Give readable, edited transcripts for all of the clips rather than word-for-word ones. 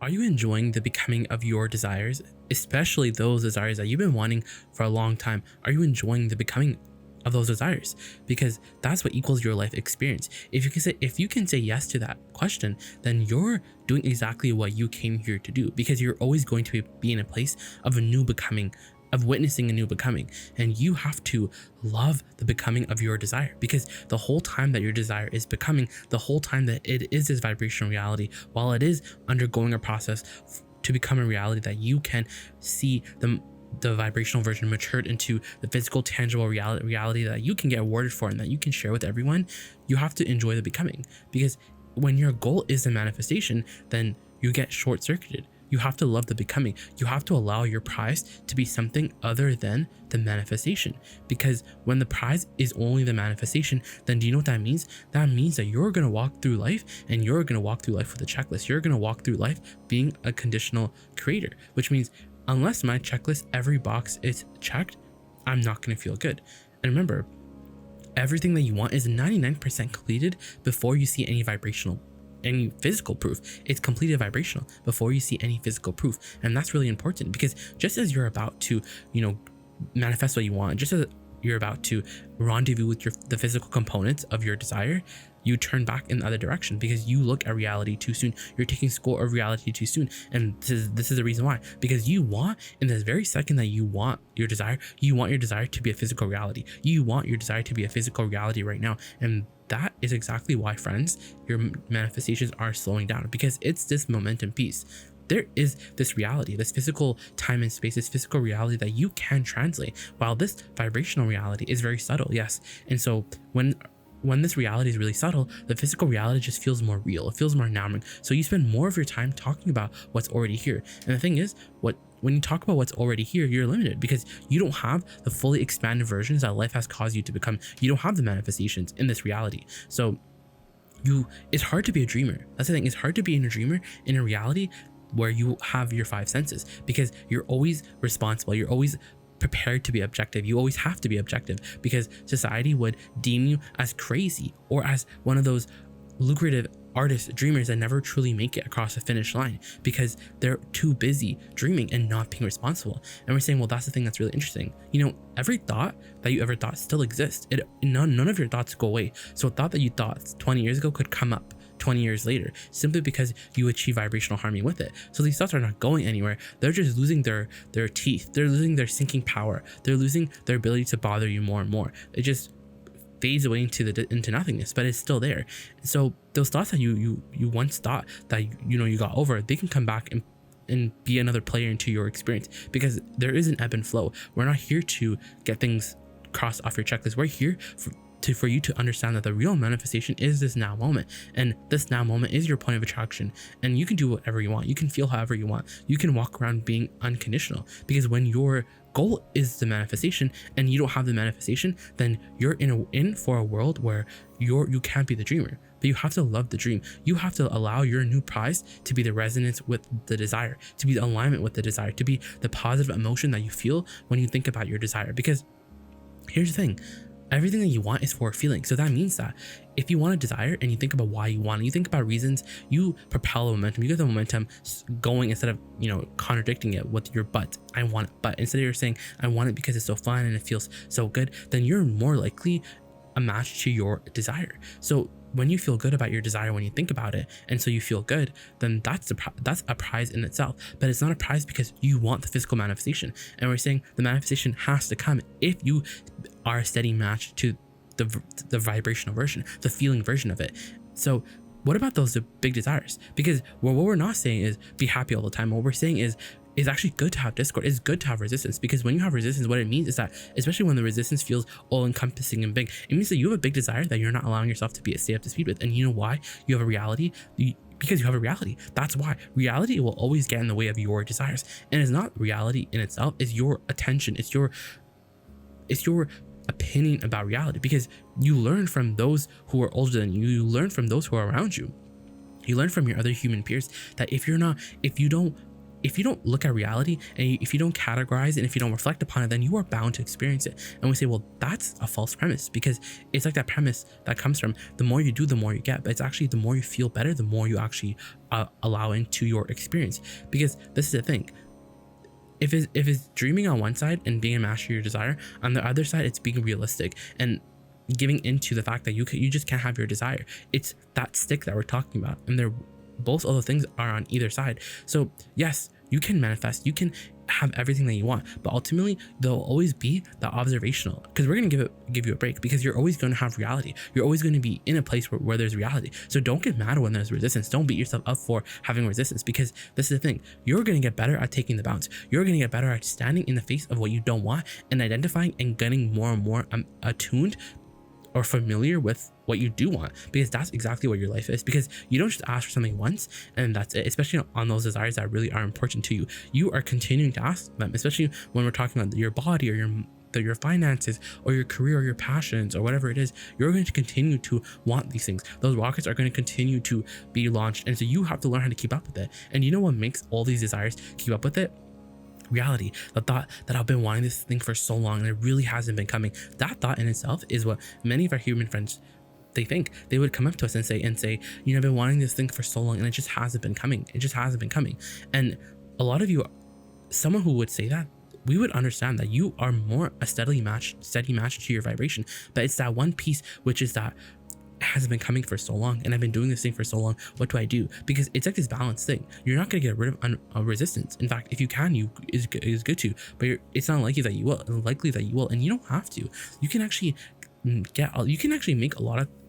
Are you enjoying the becoming of your desires, especially those desires that you've been wanting for a long time? Are you enjoying the becoming of those desires? Because that's what equals your life experience. If you can say yes to that question, then you're doing exactly what you came here to do, because you're always going to be in a place of a new becoming, of witnessing a new becoming. And you have to love the becoming of your desire, because the whole time that your desire is becoming, the whole time that it is this vibrational reality, while it is undergoing a process to become a reality that you can see the vibrational version matured into the physical tangible reality that you can get awarded for and that you can share with everyone, you have to enjoy the becoming. Because when your goal is the manifestation, then you get short circuited. You have to love the becoming. You have to allow your prize to be something other than the manifestation. Because when the prize is only the manifestation, then do you know what that means? That means that you're going to walk through life, and you're going to walk through life with a checklist. You're going to walk through life being a conditional creator, which means unless my checklist, every box is checked, I'm not going to feel good. And remember, everything that you want is 99% completed before you see any physical proof. It's completed vibrational before you see any physical proof. And that's really important, because just as you're about to, manifest what you want, just as you're about to rendezvous with the physical components of your desire, you turn back in the other direction because you look at reality too soon. You're taking score of reality too soon. And this is the reason why. Because you want, in this very second that you want your desire to be a physical reality. You want your desire to be a physical reality right now. And that is exactly why, friends, your manifestations are slowing down, because it's this momentum piece. There is this reality, this physical time and space, this physical reality that you can translate, while this vibrational reality is very subtle. Yes. And so when this reality is really subtle, the physical reality just feels more real. It feels more enamoring. So you spend more of your time talking about what's already here. And the thing is, when you talk about what's already here, you're limited, because you don't have the fully expanded versions that life has caused you to become. You don't have the manifestations in this reality. So it's hard to be a dreamer. That's the thing. It's hard to be a dreamer in a reality where you have your five senses, because you're always responsible. You're always prepared to be objective. You always have to be objective, because society would deem you as crazy or as one of those lucrative artists, dreamers that never truly make it across the finish line because they're too busy dreaming and not being responsible. And we're saying, well, that's the thing that's really interesting. Every thought that you ever thought still exists. None of your thoughts go away. So a thought that you thought 20 years ago could come up 20 years later, simply because you achieve vibrational harmony with it. So these thoughts are not going anywhere. They're just losing their teeth. They're losing their sinking power. They're losing their ability to bother you more and more. It just fades away into nothingness, but it's still there. So those thoughts that you once thought that you got over, they can come back and be another player into your experience, because there is an ebb and flow. We're not here to get things crossed off your checklist. We're here for you to understand that the real manifestation is this now moment, and this now moment is your point of attraction, and you can do whatever you want. You can feel however you want. You can walk around being unconditional, because when your goal is the manifestation and you don't have the manifestation, then you're in for a world where you can't be the dreamer. But you have to love the dream. You have to allow your new prize to be the resonance with the desire, to be the alignment with the desire, to be the positive emotion that you feel when you think about your desire. Because here's the thing, everything that you want is for a feeling. So that means that if you want a desire and you think about why you want it, you think about reasons, you propel the momentum, you get the momentum going, instead of, contradicting it with your but. I want it, but instead of you're saying, I want it because it's so fun and it feels so good, then you're more likely a match to your desire. So when you feel good about your desire, when you think about it, and so you feel good, then that's a prize in itself. But it's not a prize because you want the physical manifestation. And we're saying the manifestation has to come if you are a steady match to the vibrational version, the feeling version of it. So what about those big desires? Because what we're not saying is be happy all the time. What we're saying is it's actually good to have discord. It's good to have resistance, because when you have resistance, what it means is that, especially when the resistance feels all encompassing and big, it means that you have a big desire that you're not allowing yourself to stay up to speed with. And you know why? You have a reality. Because you have a reality. That's why reality will always get in the way of your desires. And it's not reality in itself. It's your attention. It's your opinion about reality, because you learn from those who are older than you. You learn from those who are around you. You learn from your other human peers that if you don't if you don't look at reality and if you don't categorize it and if you don't reflect upon it, then you are bound to experience it. And we say, well, that's a false premise, because it's like that premise that comes from the more you do, the more you get. But it's actually the more you feel better, the more you actually allow into your experience. Because this is the thing. If it's dreaming on one side and being a master of your desire, on the other side, it's being realistic and giving into the fact that you just can't have your desire. It's that stick that we're talking about, and they're both of the things are on either side. So yes, you can manifest, you can have everything that you want, but ultimately there'll always be the observational, because we're going to give you a break, because you're always going to have reality. You're always going to be in a place where there's reality. So don't get mad when there's resistance. Don't beat yourself up for having resistance, because this is the thing. You're going to get better at taking the bounce. You're going to get better at standing in the face of what you don't want and identifying and getting more and more attuned or familiar with what you do want, because that's exactly what your life is. Because you don't just ask for something once and that's it, especially on those desires that really are important to you. You are continuing to ask them, especially when we're talking about your body or your finances or your career or your passions or whatever it is. You're going to continue to want these things. Those rockets are going to continue to be launched, and so you have to learn how to keep up with it. And you know what makes all these desires keep up with it? Reality. The thought that I've been wanting this thing for so long and it really hasn't been coming. That thought in itself is what many of our human friends, they think. They would come up to us and say, you know, I've been wanting this thing for so long and it just hasn't been coming. It just hasn't been coming. And a lot of you, someone who would say that, we would understand that you are more a steady match to your vibration. But it's that one piece, which is that hasn't been coming for so long, and I've been doing this thing for so long. What do I do? Because it's like this balanced thing. You're not going to get rid of resistance. In fact, if you can, is good to, but it's not likely that you will. And you don't have to. You can actually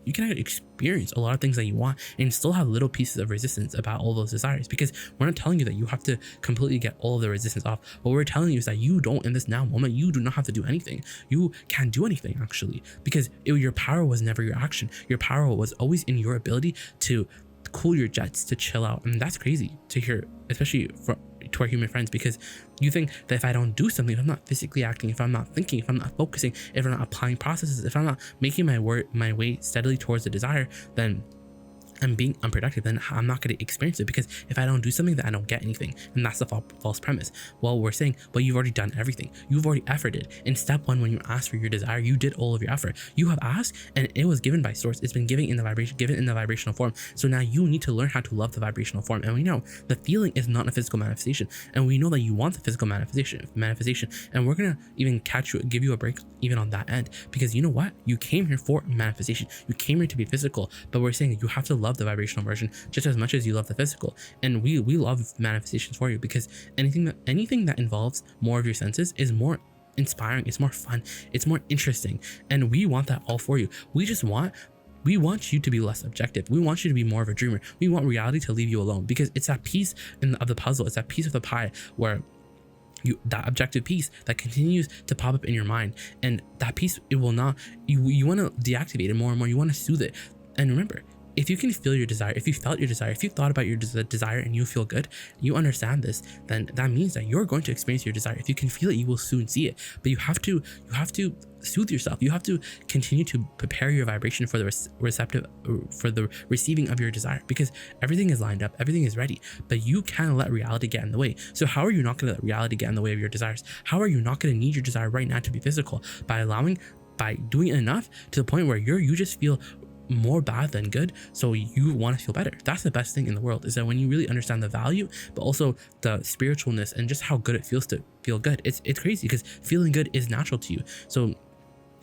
you can experience a lot of things that you want and still have little pieces of resistance about all those desires, because we're not telling you that you have to completely get all of the resistance off. What we're telling you is that you don't, in this now moment, you do not have to do anything. You can't do anything, actually, because your power was never your action. Your power was always in your ability to cool your jets, to chill out. And that's crazy to hear, especially to our human friends, because you think that if I don't do something, if I'm not physically acting, if I'm not thinking, if I'm not focusing, if I'm not applying processes, if I'm not making my way steadily towards the desire, then I'm being unproductive, then I'm not going to experience it, because if I don't do something, then I don't get anything. And that's the false premise. Well, we're saying, but you've already done everything. You've already efforted. In step one, when you asked for your desire, you did all of your effort. You have asked and it was given by source. It's been given in the vibrational form. So now you need to learn how to love the vibrational form. And we know the feeling is not a physical manifestation. And we know that you want the physical manifestation. And we're going to even give you a break even on that end, because you know what? You came here for manifestation. You came here to be physical, but we're saying you have to love the vibrational version just as much as you love the physical. And we love manifestations for you, because anything that involves more of your senses is more inspiring, it's more fun, it's more interesting, and we want that all for you. We want you to be less objective. We want you to be more of a dreamer. We want reality to leave you alone, because it's that piece of the puzzle, it's that piece of the pie where that objective piece that continues to pop up in your mind, and that piece, it will not, you want to deactivate it more and more. You want to soothe it. And remember, if you can feel your desire, if you felt your desire, if you thought about your desire and you feel good, you understand this, then that means that you're going to experience your desire. If you can feel it, you will soon see it. But you have to soothe yourself. You have to continue to prepare your vibration for the receiving of your desire, because everything is lined up, everything is ready, but you can't let reality get in the way. So how are you not going to let reality get in the way of your desires? How are you not going to need your desire right now to be physical? By doing it enough to the point where you just feel more bad than good, so you want to feel better. That's the best thing in the world, is that when you really understand the value, but also the spiritualness and just how good it feels to feel good. It's crazy, because feeling good is natural to you. So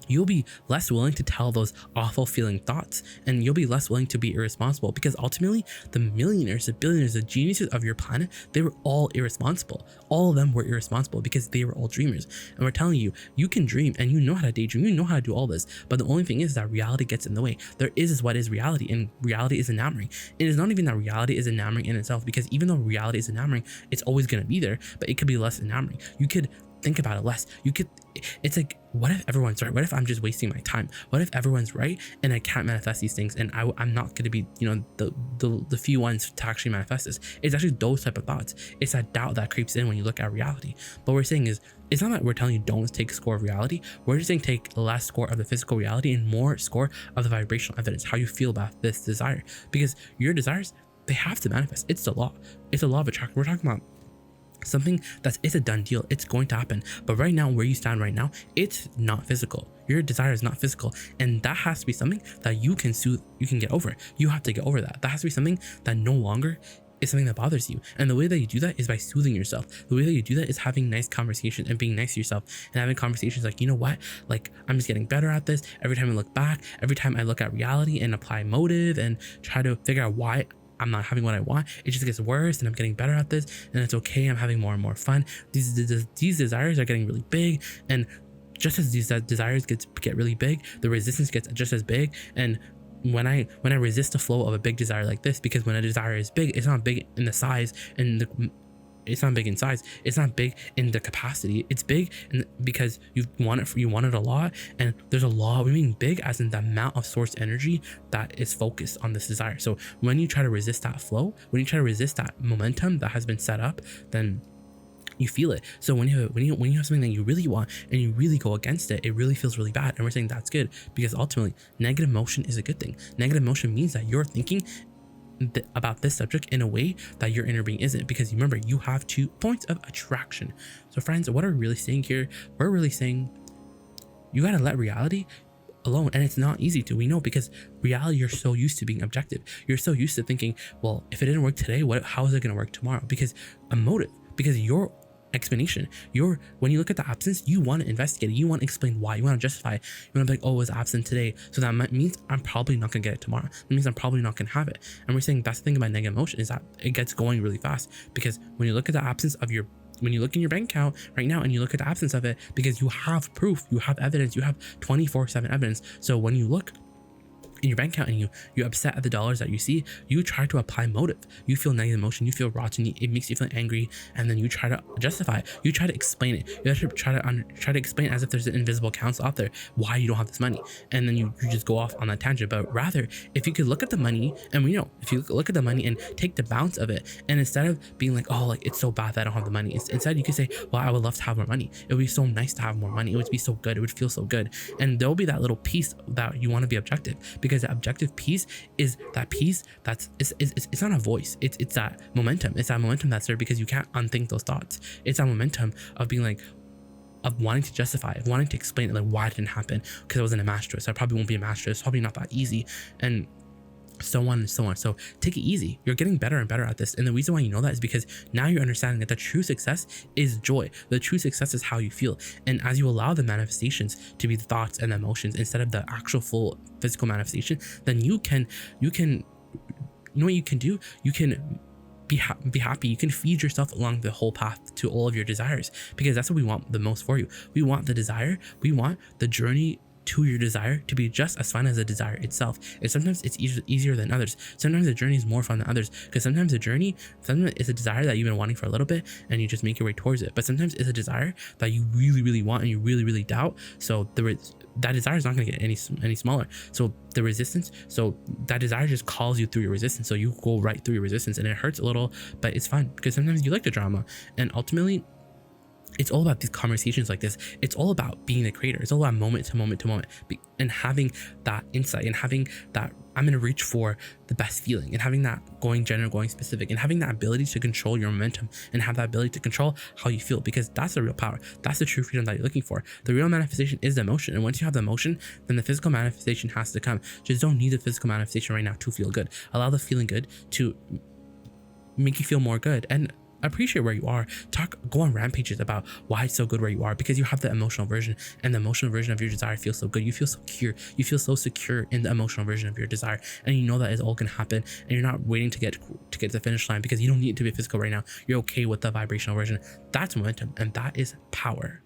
you'll be less willing to tell those awful feeling thoughts, and you'll be less willing to be irresponsible, because ultimately the millionaires, the billionaires, the geniuses of your planet, they were all irresponsible. All of them were irresponsible because they were all dreamers. And we're telling you, you can dream and you know how to daydream, you know how to do all this, but the only thing is that reality gets in the way. There is what is reality, and reality is enamoring. It is not even that reality is enamoring in itself, because even though reality is enamoring, it's always going to be there, but it could be less enamoring. You could think about it less. It's like, what if everyone's right? What if I'm just wasting my time? What if everyone's right and I can't manifest these things, and I'm not going to be, the few ones to actually manifest this? It's actually those type of thoughts. It's that doubt that creeps in when you look at reality. But we're saying is, it's not that we're telling you don't take score of reality. We're just saying take less score of the physical reality and more score of the vibrational evidence, how you feel about this desire, because your desires, they have to manifest. It's the law. It's a law of attraction. We're talking about something that's it's a done deal. It's going to happen. But right now, where you stand right now, it's not physical. Your desire is not physical, and that has to be something that you can soothe, you can get over. You have to get over that. That has to be something that no longer is something that bothers you. And the way that you do that is by soothing yourself. The way that you do that is having nice conversations and being nice to yourself, and having conversations like, you know what, like, I'm just getting better at this. Every time I look back, every time I look at reality and apply motive and try to figure out why I'm not having what I want, it just gets worse, and I'm getting better at this, and it's okay. I'm having more and more fun. These desires are getting really big, and just as these desires get really big, the resistance gets just as big. And when I resist the flow of a big desire like this, because when a desire is big, it's not big in the size and it's not big in size, it's not big in the capacity, it's big because you want it a lot. And there's a lot, we mean big as in the amount of source energy that is focused on this desire. So when you try to resist that flow, when you try to resist that momentum that has been set up, then you feel it. So when you have something that you really want and you really go against it, it really feels really bad. And we're saying that's good, because ultimately negative emotion is a good thing. Negative emotion means that you're thinking about this subject in a way that your inner being isn't, because remember, you have 2 points of attraction. So friends, what are we really saying here? We're really saying you got to let reality alone. And it's not easy to, we know, because reality, you're so used to being objective. You're so used to thinking, well, if it didn't work today, how is it going to work tomorrow? Because a motive, because your explanation, when you look at the absence, you want to investigate it, you want to explain why, you want to justify it. You want to be like, oh, it was absent today, so that means I'm probably not gonna get it tomorrow. That means I'm probably not gonna have it. And we're saying that's the thing about negative emotion, is that it gets going really fast, because when you look at the absence of when you look in your bank account right now and you look at the absence of it, because you have proof, you have evidence, you have 24/7 evidence. So when you look in your bank account and you're upset at the dollars that you see, you try to apply motive. You feel negative emotion, you feel rotten, it makes you feel angry, and then you try to justify it. You try to explain it. You have to try to explain as if there's an invisible counsel out there why you don't have this money, and then you just go off on that tangent. But rather, if you could look at the money, and we know, if you look at the money and take the bounce of it, and instead of being like, oh, like, it's so bad that I don't have the money, instead you could say, well, I would love to have more money. It would be so nice to have more money. It would be so good. It would feel so good. And there'll be that little piece that you want to be objective, because the objective piece is that piece that's it's not a voice, it's that momentum. It's that momentum that's there, because you can't unthink those thoughts. It's that momentum of being like, of wanting to justify it, wanting to explain it, like why it didn't happen, because it wasn't a master choice. I probably won't be a master. It's probably not that easy, and so on and so on. So take it easy. You're getting better and better at this. And the reason why you know that is because now you're understanding that the true success is joy. The true success is how you feel. And as you allow the manifestations to be the thoughts and the emotions instead of the actual full physical manifestation, then you can, you know what you can do? You can be happy. You can feed yourself along the whole path to all of your desires, because that's what we want the most for you. We want the desire. We want the journey to your desire to be just as fun as the desire itself. And sometimes it's easier than others. Sometimes the journey is more fun than others, because sometimes the journey, sometimes it's a desire that you've been wanting for a little bit and you just make your way towards it. But sometimes it's a desire that you really, really want and you really, really doubt. So that desire is not going to get any smaller. So the resistance, so that desire just calls you through your resistance. So you go right through your resistance, and it hurts a little, but it's fun, because sometimes you like the drama. And ultimately, it's all about these conversations like this. It's all about being the creator. It's all about moment to moment to moment, and having that insight, and having that, I'm going to reach for the best feeling, and having that going general, going specific, and having that ability to control your momentum, and have that ability to control how you feel, because that's the real power. That's the true freedom that you're looking for. The real manifestation is the emotion. And once you have the emotion, then the physical manifestation has to come. Just don't need the physical manifestation right now to feel good. Allow the feeling good to make you feel more good, and appreciate where you are. Go on rampages about why it's so good where you are, because you have the emotional version, and the emotional version of your desire feels so good. You feel secure. You feel so secure in the emotional version of your desire, and you know that is all gonna happen, and you're not waiting to get to the finish line, because you don't need it to be physical right now. You're okay with the vibrational version. That's momentum, and that is power.